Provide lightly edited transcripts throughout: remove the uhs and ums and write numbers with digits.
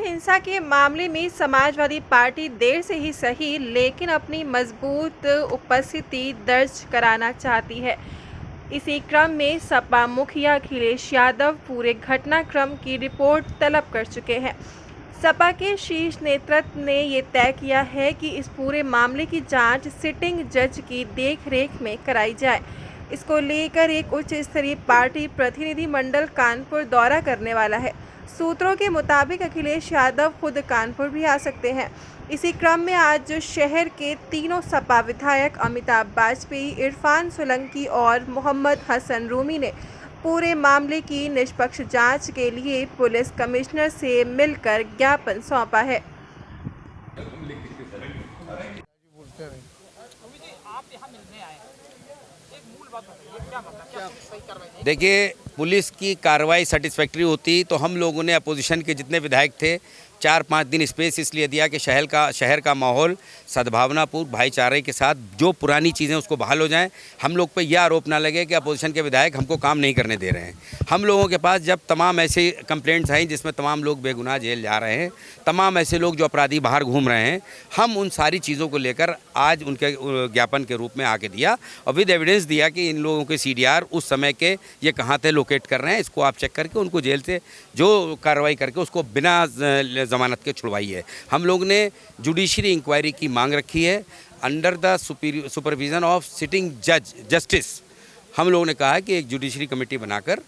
हिंसा के मामले में समाजवादी पार्टी देर से ही सही लेकिन अपनी मजबूत उपस्थिति दर्ज कराना चाहती है। इसी क्रम में सपा मुखिया अखिलेश यादव पूरे घटनाक्रम की रिपोर्ट तलब कर चुके हैं। सपा के शीर्ष नेतृत्व ने ये तय किया है कि इस पूरे मामले की जांच सिटिंग जज की देखरेख में कराई जाए। इसको लेकर एक उच्च स्तरीय पार्टी प्रतिनिधि मंडल कानपुर दौरा करने वाला है। सूत्रों के मुताबिक अखिलेश यादव खुद कानपुर भी आ सकते हैं। इसी क्रम में आज शहर के तीनों सपा विधायक अमिताभ बाजपेयी, इरफान सोलंकी और मोहम्मद हसन रूमी ने पूरे मामले की निष्पक्ष जांच के लिए पुलिस कमिश्नर से मिलकर ज्ञापन सौंपा है। देखिए, पुलिस की कार्रवाई सेटिस्फैक्ट्री होती तो हम लोगों ने अपोजिशन के जितने विधायक थे 4-5 दिन स्पेस इसलिए दिया कि शहर का माहौल सद्भावनापूर्ण भाईचारे के साथ जो पुरानी चीज़ें उसको बहाल हो जाएं। हम लोग पे यह आरोप ना लगे कि अपोजिशन के विधायक हमको काम नहीं करने दे रहे हैं। हम लोगों के पास जब तमाम ऐसे कंप्लेंट्स आई जिसमें तमाम लोग बेगुनाह जेल जा रहे हैं, तमाम ऐसे लोग जो अपराधी बाहर घूम रहे हैं, हम उन सारी चीज़ों को लेकर आज उनके ज्ञापन के रूप में आके दिया और विद एविडेंस दिया कि इन लोगों के CDR उस समय के ये कहाँ थे लोकेट कर रहे हैं। इसको आप चेक करके उनको जेल से जो कार्रवाई करके उसको बिना जमानत के छुड़वाई है। हम लोग ने जुडिशरी इंक्वायरी की मांग रखी है under the supervision of sitting justice. हम लोगों ने कहा है कि एक जुडिशरी कमेटी बनाकर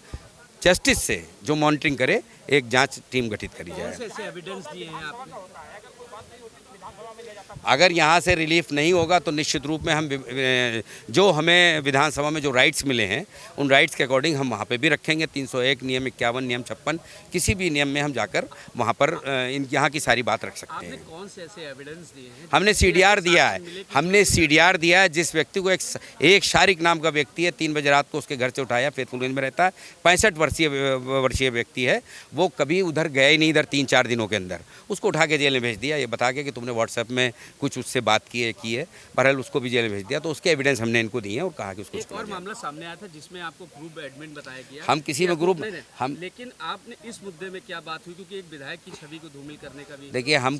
जस्टिस से जो मॉनिटरिंग करे एक जांच टीम गठित करी जाए। ऐसे एविडेंस दिए हैं आपने? अगर यहाँ से रिलीफ नहीं होगा तो निश्चित रूप में हम जो हमें विधानसभा में जो राइट्स मिले हैं उन राइट्स के अकॉर्डिंग हम वहाँ पे भी रखेंगे। 301 नियम 51 नियम 56 किसी भी नियम में हम जाकर वहाँ पर यहाँ की सारी बात रख सकते हैं। कौन से ऐसे एविडेंस दिए हैं? हमने CDR दिया है। हमने CDR दिया है। जिस व्यक्ति को एक शारिक नाम का व्यक्ति है, 3 बजे रात को उसके घर से उठाया, फैतुलगंज में रहता है, 65 वर्षीय व्यक्ति है, वो कभी उधर गया ही नहीं। इधर 3-4 दिनों के अंदर उसको उठा के जेल में भेज दिया, ये बता के कि तुमने व्हाट्सएप में कुछ उससे बात की है। बहरहाल उसको भी जेल में भेज दिया। तो उसके एविडेंस हमने इनको दिए हैं और कहा कि उसको एक और मामला सामने आया था जिसमें आपको ग्रुप एडमिन बताया गया। हम किसी में ग्रुप हम लेकिन आपने इस मुद्दे में क्या बात हुई, क्योंकि एक विधायक की छवि को धूमिल करने का भी देखिए, हम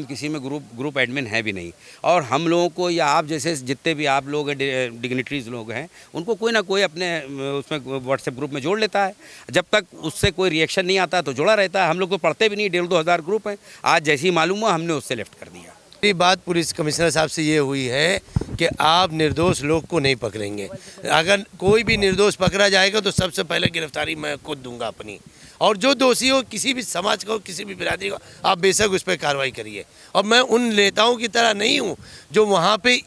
किसी में ग्रुप एडमिन है भी नहीं। और हम लोगों को या आप जैसे जितने भी आप लोग डिग्निटरीज लोग हैं उनको कोई ना कोई अपने उसमें व्हाट्सएप ग्रुप में जोड़ लेता है। जब तक उससे कोई रिएक्शन नहीं आता तो जोड़ा रहता है। हम लोग तो पढ़ते भी नहीं, 1,500-2 हज़ार ग्रुप हैं। आज जैसे ही मालूम हुआ हमने उससे लेफ्ट कर दिया। बात पुलिस कमिश्नर साहब से ये हुई है कि आप निर्दोष लोग को नहीं पकड़ेंगे। अगर कोई भी निर्दोष पकड़ा जाएगा तो सबसे पहले गिरफ्तारी मैं खुद दूंगा अपनी, और जो दोषी हो किसी भी समाज का हो, किसी भी बिरादरी का, आप बेशक उस पर कार्रवाई करिए। और मैं उन नेताओं की तरह नहीं हूँ जो वहाँ पे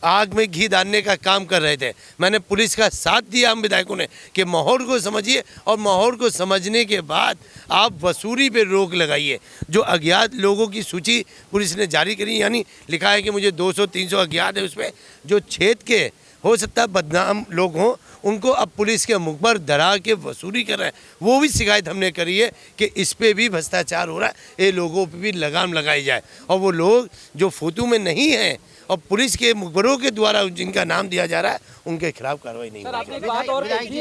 आग में घी डालने का काम कर रहे थे। मैंने पुलिस का साथ दिया हम विधायकों ने कि माहौल को समझिए, और माहौल को समझने के बाद आप वसूली पे रोक लगाइए। जो अज्ञात लोगों की सूची पुलिस ने जारी करी, यानी लिखा है कि मुझे 200-300 अज्ञात है, उसमें जो क्षेत्र के हो सकता है बदनाम लोग हों, उनको अब पुलिस के मुख पर डरा के वसूली कर रहे हैं। वो भी शिकायत हमने करी है कि इस पे भी भ्रष्टाचार हो रहा है, ये लोगों पे भी लगाम लगाई जाए। और वो लोग जो फोटो में नहीं हैं और पुलिस के मुखबरों के द्वारा जिनका नाम दिया जा रहा है उनके खिलाफ कार्रवाई नहीं होगी। आपने बात और विधायक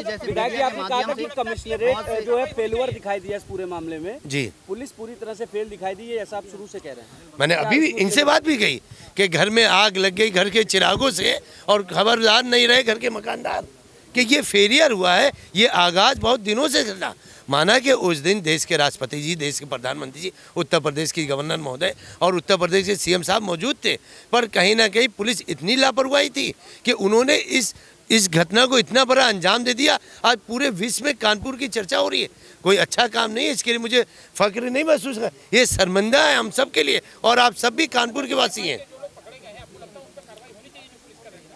जी आपने कहा था कि कमिश्नरेट जो है फेलुअर दिखाई दिया इस पूरे मामले में जी, पुलिस पूरी तरह से फेल दिखाई दी है, ऐसा आप शुरू से कह रहे हैं? मैंने अभी भी इनसे बात भी कही कि घर में आग लग गई घर के चिरागों से और खबरदार नहीं रहे घर के मकानदार, कि ये फेलियर हुआ है। ये आगाज बहुत दिनों से चला। माना कि उस दिन देश के राष्ट्रपति जी, देश के प्रधानमंत्री जी, उत्तर प्रदेश की गवर्नर महोदय और उत्तर प्रदेश के CM साहब मौजूद थे, पर कहीं ना कहीं पुलिस इतनी लापरवाही थी कि उन्होंने इस घटना को इतना बड़ा अंजाम दे दिया। आज पूरे विश्व में कानपुर की चर्चा हो रही है। कोई अच्छा काम नहीं है, इसके लिए मुझे फख्र नहीं महसूस कर, ये शर्मिंदा है हम सब के लिए, और आप सब भी कानपुर के वासी हैं।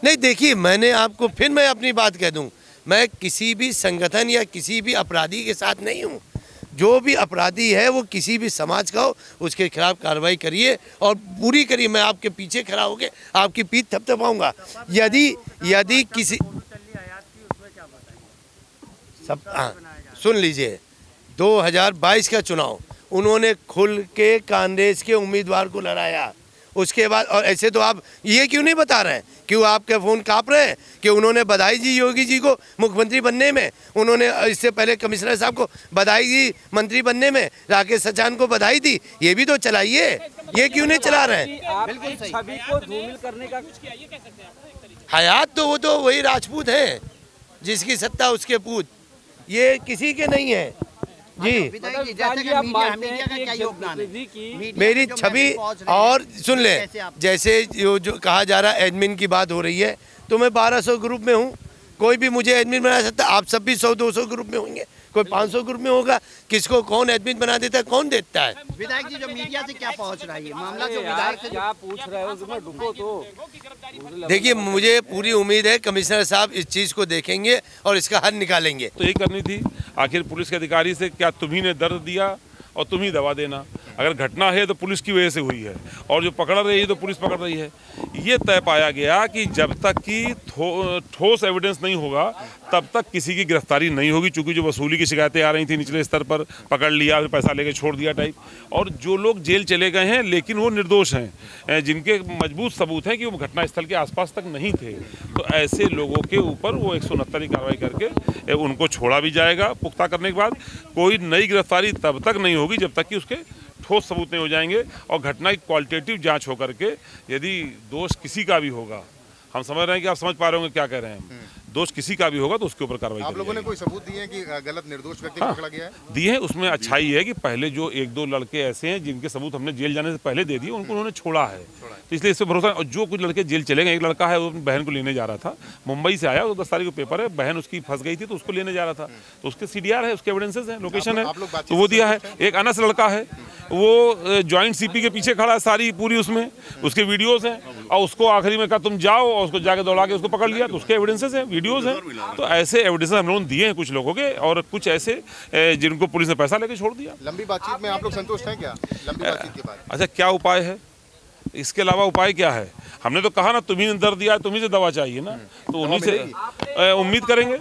नहीं, देखिए, मैंने आपको फिर मैं अपनी बात कह दूं, मैं किसी भी संगठन या किसी भी अपराधी के साथ नहीं हूं। जो भी अपराधी है वो किसी भी समाज का हो, उसके खिलाफ कार्रवाई करिए और पूरी करिए। मैं आपके पीछे खड़ा होकर आपकी पीठ थपथपाऊंगा। यदि किसी सब सुन लीजिए, 2022 का चुनाव उन्होंने खुल के कांग्रेस के उम्मीदवार को लड़ाया, उसके बाद और ऐसे तो आप ये क्यों नहीं बता रहे हैं, क्यों आपके फ़ोन काँप रहे हैं कि उन्होंने बधाई दी योगी जी को मुख्यमंत्री बनने में, उन्होंने इससे पहले कमिश्नर साहब को बधाई दी मंत्री बनने में, राकेश सचान को बधाई दी, ये भी तो चलाइए, ये क्यों नहीं चला रहे हैं? आप छवि को धूमिल करने का हयात तो वो तो वही राजपूत हैं, जिसकी सत्ता उसके पूत, ये किसी के नहीं है जी। मेरी छवि और सुन ले, जैसे जो कहा जा रहा है एडमिन की बात हो रही है, तो मैं 1200 ग्रुप में हूँ, कोई भी मुझे एडमिन बना सकता है, आप सब भी 100-200 ग्रुप में होंगे, कोई 500 ग्रुप में होगा, किसको कौन एडमिन बना देता है, कौन देता है? विधायक जी जो मीडिया से क्या पहुंच रहा है, मामला जो विधायक से क्या पूछ रहे हो, तुम्हें रुको तो। देखिए, मुझे पूरी उम्मीद है कमिश्नर साहब इस चीज़ को देखेंगे और इसका हल निकालेंगे। तो यही करनी थी, आखिर पुलिस के अधिकारी से क्या तुम्ही ने दर्द दिया और तुम ही दवा देना। अगर घटना है तो पुलिस की वजह से हुई है, और जो पकड़ रही है तो पुलिस पकड़ रही है। ये तय पाया गया कि जब तक कि ठोस एविडेंस नहीं होगा तब तक किसी की गिरफ्तारी नहीं होगी, चूंकि जो वसूली की शिकायतें आ रही थी निचले स्तर पर, पकड़ लिया फिर पैसा लेके छोड़ दिया टाइप, और जो लोग जेल चले गए हैं लेकिन वो निर्दोष हैं, जिनके मजबूत सबूत हैं कि वो घटनास्थल के आसपास तक नहीं थे, तो ऐसे लोगों के ऊपर वो 169 की कार्रवाई करके उनको छोड़ा भी जाएगा। पुख्ता करने के बाद कोई नई गिरफ्तारी तब तक नहीं होगी जब तक कि उसके ठोस सबूत नहीं हो जाएंगे, और घटना की क्वालिटेटिव जांच होकर के यदि दोष किसी का भी होगा, हम समझ रहे हैं कि आप समझ पा रहे होंगे क्या कह रहे हैं हम, दोष किसी का भी होगा तो उसके ऊपर कार्रवाई आप लोगों ने कोई सबूत दिए हैं कि गलत निर्दोष व्यक्ति को पकड़ा गया है? दिए हैं। उसमें अच्छाई है कि पहले जो 1-2 लड़के ऐसे हैं जिनके सबूत हमने जेल जाने से पहले दे दिए, उनको उन्होंने छोड़ा है, तो इसलिए इस पर भरोसा है। और जो कुछ लड़के जेल चले गए, एक लड़का है वो अपनी बहन को लेने जा रहा था, मुंबई से आया, वो 10 तारीख को पेपर है, बहन उसकी फंस गई थी तो उसको लेने जा रहा था, तो उसके CDR है, उसके एविडेंसेस हैं, लोकेशन है, तो वो दिया है। एक अनस लड़का है, वो ज्वाइंट CP के पीछे खड़ा है सारी पूरी, उसमें उसके वीडियोज़ हैं, और उसको आखिरी में कहा तुम जाओ, और उसको जाके दौड़ा के उसको पकड़ लिया, तो उसके एविडेंसेस हैं, वीडियोज़ हैं। तो ऐसे एविडेंस हम लोगों ने दिए हैं कुछ लोगों के, और कुछ ऐसे जिनको पुलिस ने पैसा लेके छोड़ दिया। लंबी बातचीत में आप लोग संतुष्ट हैं क्या? लंबी बातचीत के बाद अच्छा, क्या उपाय है? इसके अलावा उपाय क्या है? हमने तो कहा ना, तुम्ही ने दर्द दिया है, तुम्ही से दवा चाहिए ना, तो उन्हीं से उम्मीद करेंगे।